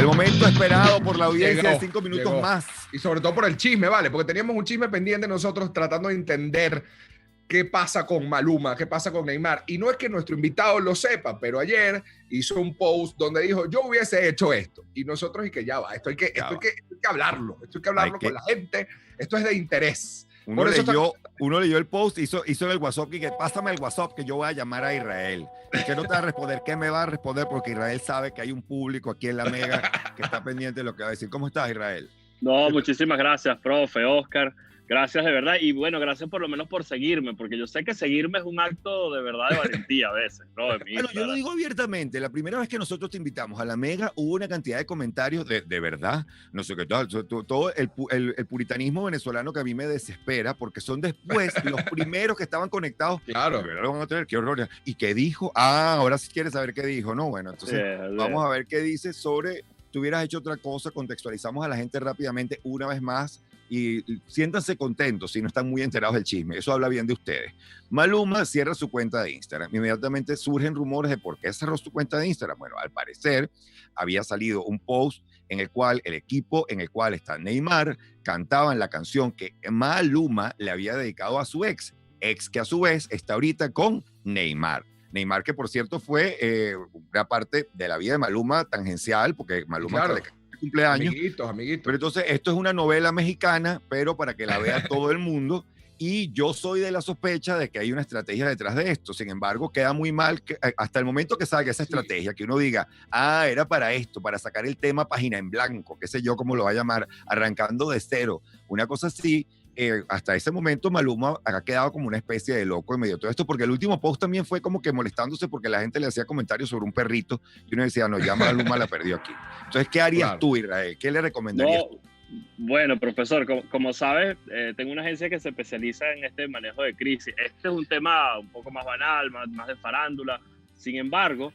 El momento esperado por la audiencia de 5 minutos llegó. más. Y sobre todo por el chisme, ¿vale? Porque teníamos un chisme pendiente nosotros tratando de entender qué pasa con Maluma, qué pasa con Neymar. Y no es que nuestro invitado lo sepa, pero ayer hizo un post donde dijo, yo hubiese hecho esto. Y nosotros, y que ya va, esto hay que hablarlo. Esto hay que hablarlo con la gente. Esto es de interés. Uno leyó el post, hizo en el WhatsApp y que pásame el WhatsApp que yo voy a llamar a Israel. ¿Qué no te va a responder? ¿Qué me va a responder? Porque Israel sabe que hay un público aquí en la Mega que está pendiente de lo que va a decir. ¿Cómo estás, Israel? No, muchísimas gracias, profe, Oscar. Gracias de verdad. Y bueno, gracias por lo menos por seguirme, porque yo sé que seguirme es un acto de verdad de valentía a veces, ¿no? Bueno, yo lo digo abiertamente. La primera vez que nosotros te invitamos a la Mega hubo una cantidad de comentarios de verdad. No sé qué tal. Todo el puritanismo venezolano que a mí me desespera, porque son después los primeros que estaban conectados. Claro. De verdad lo van a tener, qué horror. ¿Y qué dijo? Ahora sí quieres saber qué dijo. No, bueno, entonces vamos a ver qué dice sobre... Tú hubieras hecho otra cosa, contextualizamos a la gente rápidamente una vez más y siéntanse contentos si no están muy enterados del chisme. Eso habla bien de ustedes. Maluma cierra su cuenta de Instagram. Inmediatamente surgen rumores de por qué cerró su cuenta de Instagram. Bueno, al parecer había salido un post en el cual el equipo en el cual está Neymar cantaban la canción que Maluma le había dedicado a su ex que a su vez está ahorita con Neymar. Neymar, que por cierto fue una parte de la vida de Maluma tangencial, porque Maluma claro, le cumpleaños. Amiguitos. Pero entonces esto es una novela mexicana, pero para que la vea todo el mundo. Y yo soy de la sospecha de que hay una estrategia detrás de esto. Sin embargo, queda muy mal que, hasta el momento que salga esa estrategia, que uno diga, era para esto, para sacar el tema página en blanco, qué sé yo cómo lo va a llamar, arrancando de cero. Una cosa así. Hasta ese momento Maluma ha quedado como una especie de loco en medio de todo esto, porque el último post también fue como que molestándose porque la gente le hacía comentarios sobre un perrito y uno decía, no, ya Maluma la perdió aquí. Entonces, ¿qué harías tú, Israel? ¿Qué le recomendarías tú? Bueno, profesor, como sabes, tengo una agencia que se especializa en este manejo de crisis. Este es un tema un poco más banal, más de farándula. Sin embargo,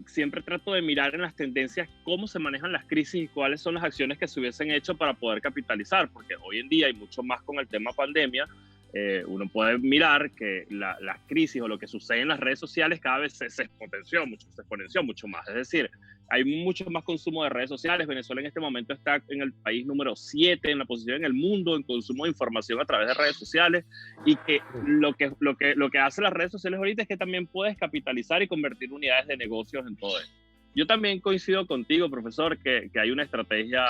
siempre trato de mirar en las tendencias cómo se manejan las crisis y cuáles son las acciones que se hubiesen hecho para poder capitalizar, porque hoy en día hay mucho más con el tema pandemia. Uno puede mirar que las crisis o lo que sucede en las redes sociales cada vez se exponenció mucho más. Es decir, hay mucho más consumo de redes sociales. Venezuela en este momento está en el país número 7 en la posición en el mundo en consumo de información a través de redes sociales, y que lo que hacen las redes sociales ahorita es que también puedes capitalizar y convertir unidades de negocios en todo esto. Yo también coincido contigo, profesor, que hay una estrategia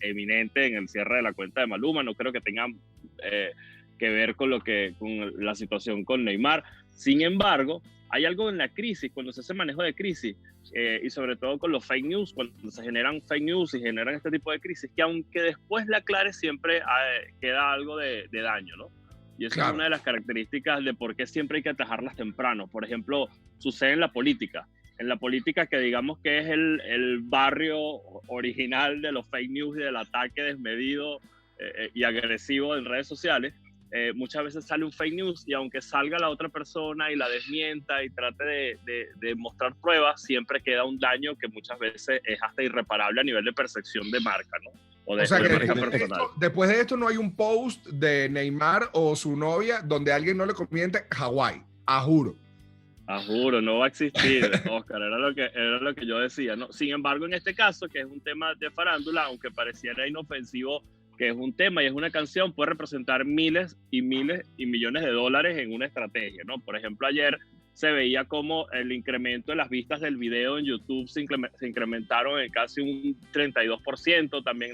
eminente en el cierre de la cuenta de Maluma. No creo que tengan que ver con la situación con Neymar. Sin embargo, hay algo en la crisis, cuando se hace manejo de crisis, y sobre todo con los fake news, cuando se generan fake news y generan este tipo de crisis, que aunque después la aclare, siempre queda algo de daño, ¿no? Y esa es una de las características de por qué siempre hay que atajarlas temprano. Por ejemplo, sucede en la política. En la política, que digamos que es el barrio original de los fake news y del ataque desmedido y agresivo en redes sociales. Muchas veces sale un fake news y aunque salga la otra persona y la desmienta y trate de mostrar pruebas, siempre queda un daño que muchas veces es hasta irreparable a nivel de percepción de marca, ¿no? O sea que después de esto no hay un post de Neymar o su novia donde alguien no le comiente Hawái, a juro. A juro, no va a existir, Oscar, era lo que yo decía, ¿no? Sin embargo, en este caso, que es un tema de farándula, aunque pareciera inofensivo, que es un tema y es una canción, puede representar miles y miles y millones de dólares en una estrategia, ¿no? Por ejemplo, ayer se veía como el incremento de las vistas del video en YouTube se incrementaron en casi un 32%, también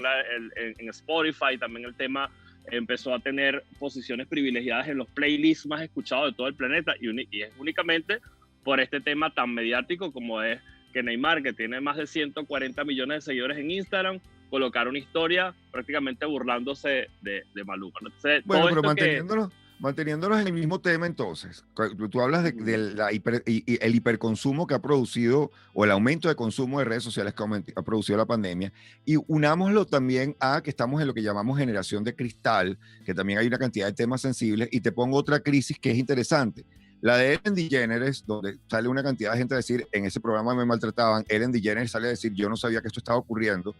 en Spotify, también el tema empezó a tener posiciones privilegiadas en los playlists más escuchados de todo el planeta, y es únicamente por este tema tan mediático como es que Neymar, que tiene más de 140 millones de seguidores en Instagram, colocar una historia prácticamente burlándose de Maluma, ¿no? Entonces, bueno, pero manteniéndonos en el mismo tema, entonces, tú hablas de el hiperconsumo que ha producido, o el aumento de consumo de redes sociales que ha producido la pandemia, y unámoslo también a que estamos en lo que llamamos generación de cristal, que también hay una cantidad de temas sensibles, y te pongo otra crisis que es interesante. La de Ellen DeGeneres, donde sale una cantidad de gente a decir, en ese programa me maltrataban, Ellen DeGeneres sale a decir, yo no sabía que esto estaba ocurriendo.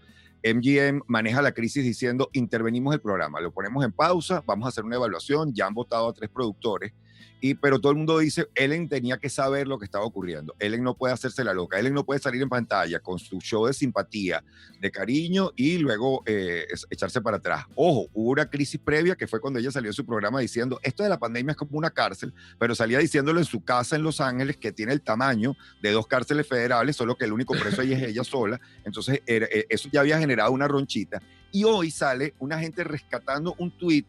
MGM maneja la crisis diciendo, intervenimos el programa, lo ponemos en pausa, vamos a hacer una evaluación, ya han votado a 3 productores, pero todo el mundo dice, Ellen tenía que saber lo que estaba ocurriendo. Ellen no puede hacerse la loca. Ellen no puede salir en pantalla con su show de simpatía, de cariño y luego echarse para atrás. Ojo, hubo una crisis previa que fue cuando ella salió en su programa diciendo, esto de la pandemia es como una cárcel, pero salía diciéndolo en su casa en Los Ángeles, que tiene el tamaño de 2 cárceles federales, solo que el único preso ahí es ella sola. Entonces, eso ya había generado una ronchita. Y hoy sale una gente rescatando un tuit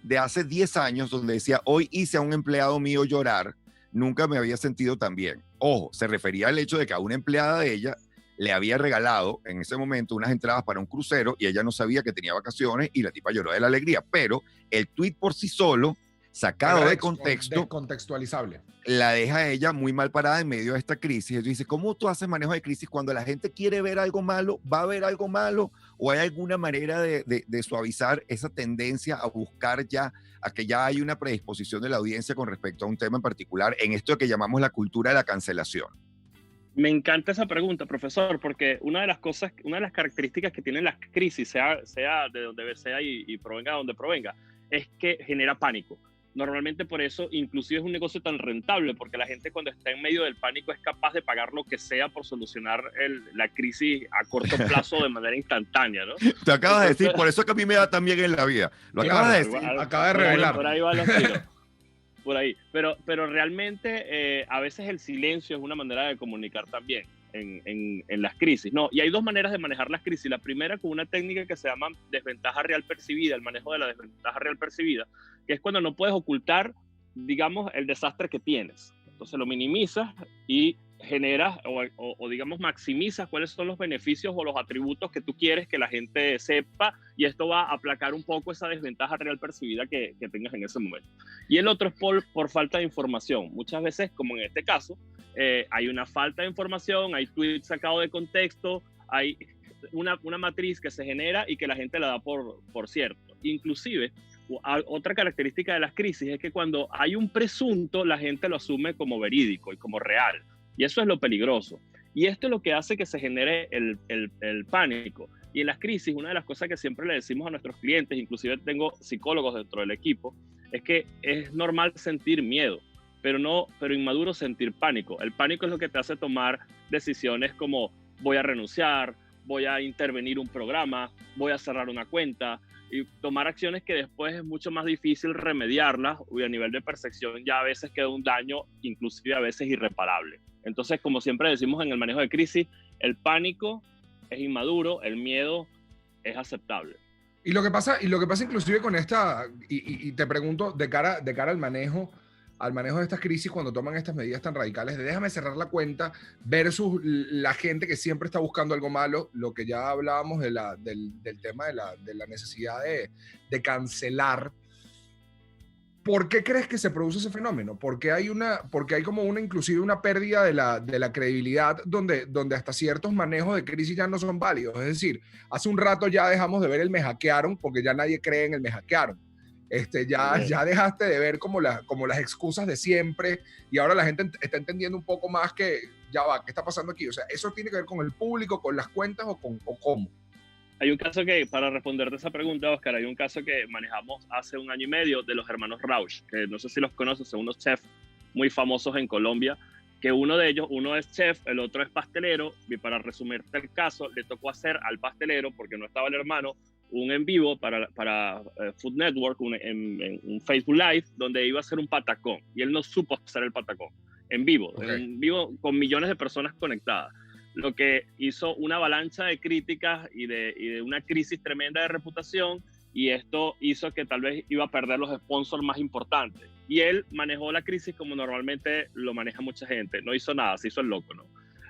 de hace 10 años donde decía, hoy hice a un empleado mío llorar, nunca me había sentido tan bien. Ojo, se refería al hecho de que a una empleada de ella le había regalado en ese momento unas entradas para un crucero y ella no sabía que tenía vacaciones y la tipa lloró de la alegría, pero el tuit por sí solo, sacado de contexto, descontextualizable, la deja a ella muy mal parada en medio de esta crisis. Y tú dices, ¿cómo tú haces manejo de crisis cuando la gente quiere ver algo malo? ¿Va a ver algo malo? ¿O hay alguna manera de suavizar esa tendencia a buscar ya, a que ya hay una predisposición de la audiencia con respecto a un tema en particular, en esto que llamamos la cultura de la cancelación? Me encanta esa pregunta, profesor, porque una de las características que tienen las crisis, sea de donde sea y provenga de donde provenga, es que genera pánico. Normalmente por eso inclusive es un negocio tan rentable, porque la gente cuando está en medio del pánico es capaz de pagar lo que sea por solucionar la crisis a corto plazo de manera instantánea, ¿no? Te acabas de decir, por eso es que a mí me da tan bien en la vida. Lo acabas de decir. Acaba de revelar. Por ahí va los tiros. Por ahí. Pero realmente a veces el silencio es una manera de comunicar también en las crisis, ¿no? Y hay 2 maneras de manejar las crisis. La primera con una técnica que se llama desventaja real percibida, el manejo de la desventaja real percibida, que es cuando no puedes ocultar, digamos, el desastre que tienes. Entonces lo minimizas y generas o digamos maximizas cuáles son los beneficios o los atributos que tú quieres que la gente sepa, y esto va a aplacar un poco esa desventaja real percibida que tengas en ese momento. Y el otro es por falta de información. Muchas veces, como en este caso, hay una falta de información, hay tweets sacados de contexto, hay una matriz que se genera y que la gente la da por cierto. Inclusive, otra característica de las crisis es que cuando hay un presunto, la gente lo asume como verídico y como real. Y eso es lo peligroso. Y esto es lo que hace que se genere el pánico. Y en las crisis, una de las cosas que siempre le decimos a nuestros clientes, inclusive tengo psicólogos dentro del equipo, es que es normal sentir miedo, pero inmaduro sentir pánico. El pánico es lo que te hace tomar decisiones como voy a renunciar, voy a intervenir un programa, voy a cerrar una cuenta, y tomar acciones que después es mucho más difícil remediarlas, y a nivel de percepción ya a veces queda un daño, inclusive a veces irreparable. Entonces, como siempre decimos en el manejo de crisis, el pánico es inmaduro, el miedo es aceptable. Y lo que pasa inclusive con esta, y te pregunto, de cara al manejo de estas crisis, cuando toman estas medidas tan radicales de déjame cerrar la cuenta versus la gente que siempre está buscando algo malo, lo que ya hablábamos del tema de la necesidad de cancelar. ¿Por qué crees que se produce ese fenómeno? Porque hay como inclusive una pérdida de la credibilidad donde hasta ciertos manejos de crisis ya no son válidos. Es decir, hace un rato ya dejamos de ver el me hackearon porque ya nadie cree en el me hackearon. Ya dejaste de ver como las excusas de siempre, y ahora la gente está entendiendo un poco más que ya va, ¿qué está pasando aquí? O sea, ¿eso tiene que ver con el público, con las cuentas o cómo? Hay un caso que, para responderte esa pregunta, Oscar, hay un caso que manejamos hace 1 año y medio de los hermanos Rauch, que no sé si los conoces, son unos chefs muy famosos en Colombia, que uno de ellos, uno es chef, el otro es pastelero, y para resumirte el caso, le tocó hacer al pastelero, porque no estaba el hermano, un en vivo para Food Network, en un Facebook Live, donde iba a hacer un patacón, y él no supo hacer el patacón en vivo, en vivo con millones de personas conectadas, lo que hizo una avalancha de críticas y de una crisis tremenda de reputación, y esto hizo que tal vez iba a perder los sponsors más importantes, y él manejó la crisis como normalmente lo maneja mucha gente, no hizo nada, se hizo el loco, ¿no?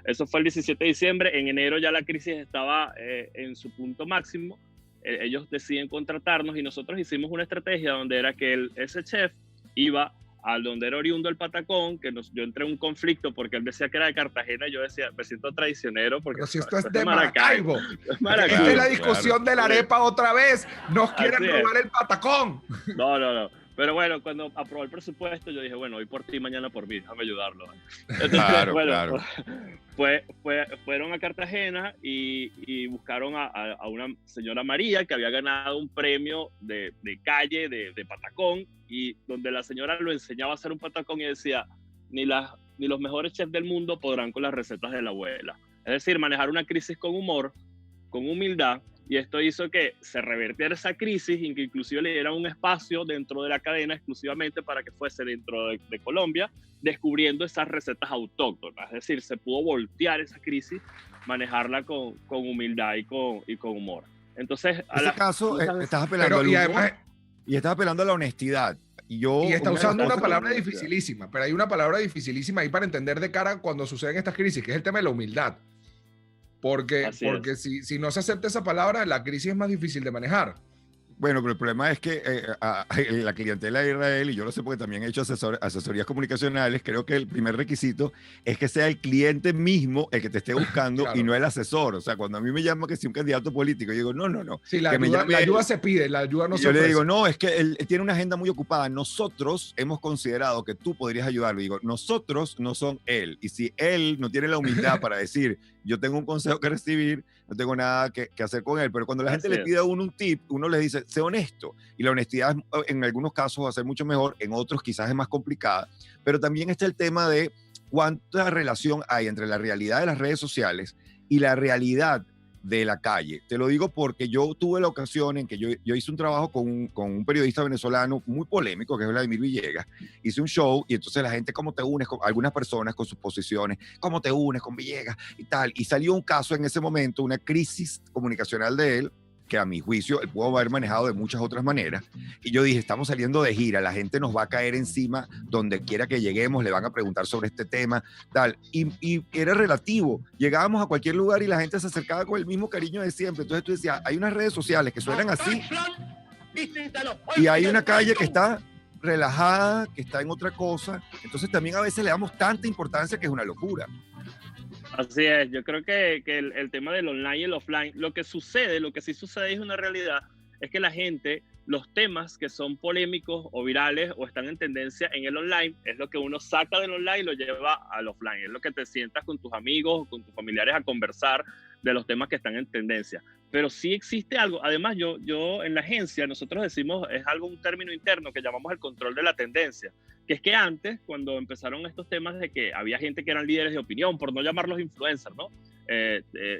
Eso fue el 17 de diciembre, en enero ya la crisis estaba en su punto máximo. Ellos deciden contratarnos y nosotros hicimos una estrategia donde era que ese chef iba al donde era oriundo el patacón, que yo entré en un conflicto porque él decía que era de Cartagena y yo decía, me siento traicionero porque... Pero si esto es de Maracaibo. Esta es la discusión de la arepa otra vez. Nos quieren robar el patacón. No. Pero bueno, cuando aprobó el presupuesto, yo dije, bueno, hoy por ti, mañana por mí, déjame ayudarlo. Entonces, Claro, bueno, claro. fueron a Cartagena y buscaron a una señora María que había ganado un premio de calle, de patacón, y donde la señora lo enseñaba a hacer un patacón y decía, ni los mejores chefs del mundo podrán con las recetas de la abuela. Es decir, manejar una crisis con humor, con humildad, y esto hizo que se revertiera esa crisis y que inclusive le diera un espacio dentro de la cadena exclusivamente para que fuese dentro de Colombia, descubriendo esas recetas autóctonas. Es decir, se pudo voltear esa crisis, manejarla con humildad y con humor. Entonces, En ese caso, estás apelando al y humor además, y estás apelando a la honestidad. Y y está una de las usando una cosas palabra dificilísima, pero hay una palabra dificilísima ahí para entender de cara cuando suceden estas crisis, que es el tema de la humildad. Porque si no se acepta esa palabra, la crisis es más difícil de manejar. Bueno, pero el problema es que la clientela de Israel, y yo lo sé porque también he hecho asesorías comunicacionales, creo que el primer requisito es que sea el cliente mismo el que te esté buscando Claro. y no el asesor. O sea, cuando a mí me llama que si un candidato político, yo digo, no. Sí, la que ayuda se pide, la ayuda no se yo le ofrece. digo, no, es que él tiene una agenda muy ocupada. Nosotros hemos considerado que tú podrías ayudarlo. Y digo, nosotros no son él. Y si él no tiene la humildad para decir, yo tengo un consejo que recibir, no tengo nada que hacer con él. Pero cuando la gente le pide a uno un tip, uno le dice, sé honesto. Y la honestidad en algunos casos va a ser mucho mejor, en otros quizás es más complicada. Pero también está el tema de cuánta relación hay entre la realidad de las redes sociales y la realidad de la calle. Te lo digo porque yo tuve la ocasión en que yo hice un trabajo con un periodista venezolano muy polémico, que es Vladimir Villegas. Hice un show y entonces la gente, ¿cómo te unes con algunas personas con sus posiciones? ¿Cómo te unes con Villegas? Y tal. Y salió un caso en ese momento, una crisis comunicacional de él, que a mi juicio él pudo haber manejado de muchas otras maneras. Y yo dije, estamos saliendo de gira, la gente nos va a caer encima donde quiera que lleguemos, le van a preguntar sobre este tema, tal. Y era relativo. Llegábamos a cualquier lugar y la gente se acercaba con el mismo cariño de siempre. Entonces tú decías, hay unas redes sociales que suenan así y hay una calle que está relajada, que está en otra cosa. Entonces también a veces le damos tanta importancia que es una locura. Así es, yo creo que el tema del online y el offline, lo que sí sucede es una realidad, es que la gente, los temas que son polémicos o virales o están en tendencia en el online, es lo que uno saca del online y lo lleva al offline, es lo que te sientas con tus amigos o con tus familiares a conversar de los temas que están en tendencia. Pero sí existe algo, además yo en la agencia, nosotros decimos, es algo, un término interno que llamamos el control de la tendencia, que es que antes, cuando empezaron estos temas de que había gente que eran líderes de opinión, por no llamarlos influencers, ¿no?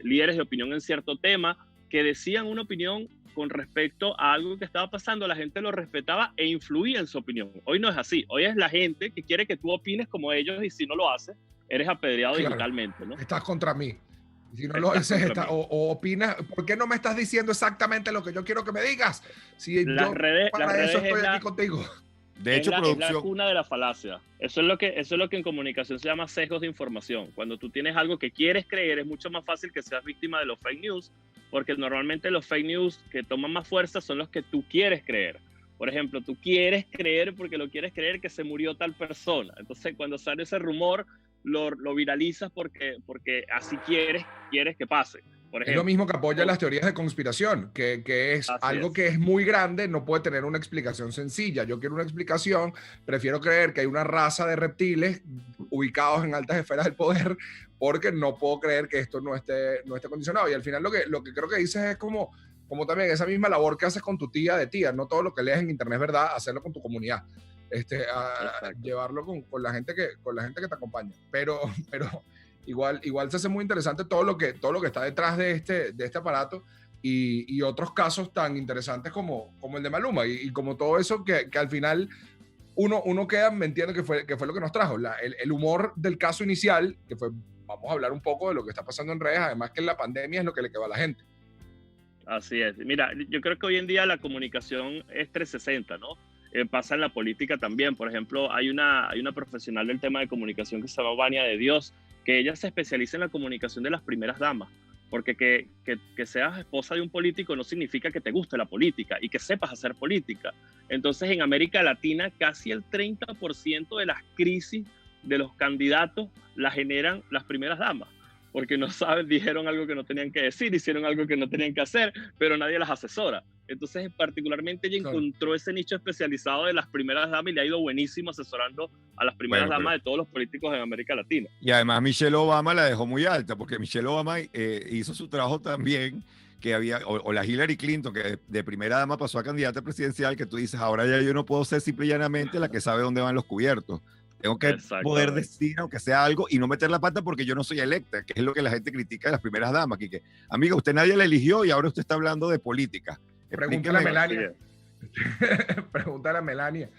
Líderes de opinión en cierto tema, que decían una opinión con respecto a algo que estaba pasando, la gente lo respetaba e influía en su opinión. Hoy no es así, hoy es la gente que quiere que tú opines como ellos y si no lo haces, eres apedreado digitalmente, ¿no? Estás contra mí. Si no lo haces, o opinas, ¿por qué no me estás diciendo exactamente lo que yo quiero que me digas? Si las yo redes, para eso estoy aquí contigo. De hecho, es la cuna de la falacia. Eso es lo que en comunicación se llama sesgos de información. Cuando tú tienes algo que quieres creer, es mucho más fácil que seas víctima de los fake news, porque normalmente los fake news que toman más fuerza son los que tú quieres creer. Por ejemplo, tú quieres creer porque lo quieres creer que se murió tal persona. Entonces, cuando sale ese rumor, lo viralizas porque así quieres que pase. Por ejemplo, es lo mismo que apoya las teorías de conspiración, que es algo que es muy grande, no puede tener una explicación sencilla. Yo quiero una explicación, prefiero creer que hay una raza de reptiles ubicados en altas esferas del poder, porque no puedo creer que esto no esté condicionado. Y al final lo que creo que dices es como también esa misma labor que haces con tu tía de tía, no todo lo que lees en internet es verdad, hacerlo con tu comunidad. Llevarlo con la gente que te acompaña. Pero igual se hace muy interesante todo lo que está detrás de este aparato y otros casos tan interesantes como el de Maluma y como todo eso que al final uno queda, me entiendo que fue lo que nos trajo, el humor del caso inicial, que fue, vamos a hablar un poco de lo que está pasando en redes, además que la pandemia es lo que le quedó a la gente. Así es. Mira, yo creo que hoy en día la comunicación es 360, ¿no? Pasa en la política también. Por ejemplo, hay una profesional del tema de comunicación que se llama Vania de Dios, que ella se especializa en la comunicación de las primeras damas, porque que seas esposa de un político no significa que te guste la política y que sepas hacer política. Entonces, en América Latina, casi el 30% de las crisis de los candidatos las generan las primeras damas, porque no saben, dijeron algo que no tenían que decir, hicieron algo que no tenían que hacer, pero nadie las asesora. Entonces, particularmente ella encontró ese nicho especializado de las primeras damas y le ha ido buenísimo asesorando a las primeras damas de todos los políticos en América Latina. Y además Michelle Obama la dejó muy alta, porque Michelle Obama hizo su trabajo también, que había, o la Hillary Clinton, que de primera dama pasó a candidata presidencial, que tú dices, ahora ya yo no puedo ser simple y llanamente la que sabe dónde van los cubiertos. Tengo que poder decir, aunque sea algo, y no meter la pata porque yo no soy electa, que es lo que la gente critica de las primeras damas. Que amiga, usted nadie la eligió y ahora usted está hablando de política. Pregúntale a Melania. Pregúntale a Melania.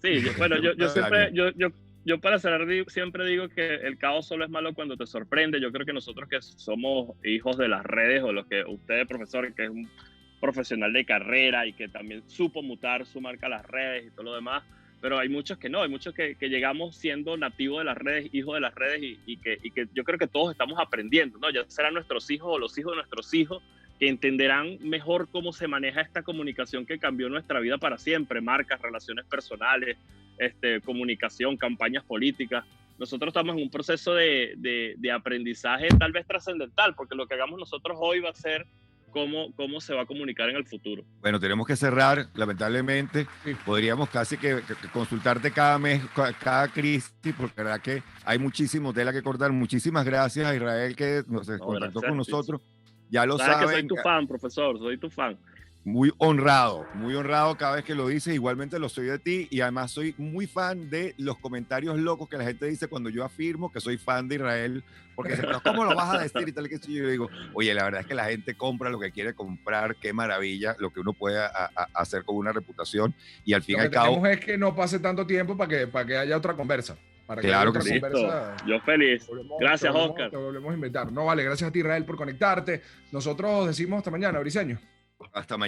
Sí, yo para cerrar siempre digo que el caos solo es malo cuando te sorprende. Yo creo que nosotros que somos hijos de las redes, o los que usted, profesor, que es un profesional de carrera y que también supo mutar su marca a las redes y todo lo demás, pero hay muchos que no, hay muchos que llegamos siendo nativos de las redes, hijos de las redes, y que yo creo que todos estamos aprendiendo, ¿no? Ya serán nuestros hijos o los hijos de nuestros hijos que entenderán mejor cómo se maneja esta comunicación que cambió nuestra vida para siempre, marcas, relaciones personales, comunicación, campañas políticas. Nosotros estamos en un proceso de aprendizaje tal vez trascendental, porque lo que hagamos nosotros hoy va a ser cómo se va a comunicar en el futuro. Bueno, tenemos que cerrar, lamentablemente. Sí. Podríamos casi que consultarte cada mes, cada crisis, porque la verdad que hay muchísimo tela que cortar. Muchísimas gracias a Israel que nos contactó con nosotros. Ya lo saben. Que soy tu fan, profesor, soy tu fan. Muy honrado cada vez que lo dices. Igualmente lo soy de ti, y además soy muy fan de los comentarios locos que la gente dice cuando yo afirmo que soy fan de Israel, porque dice, pero ¿cómo lo vas a decir? Y tal que yo digo, oye, la verdad es que la gente compra lo que quiere comprar. Qué maravilla lo que uno puede hacer con una reputación, y al fin y al cabo... Lo que queremos es que no pase tanto tiempo para que haya otra conversa. Claro que sí. Yo feliz. Gracias, Oscar. Te volvemos a invitar. No, vale, gracias a ti, Israel, por conectarte. Nosotros decimos hasta mañana, Briseño. Hasta mañana.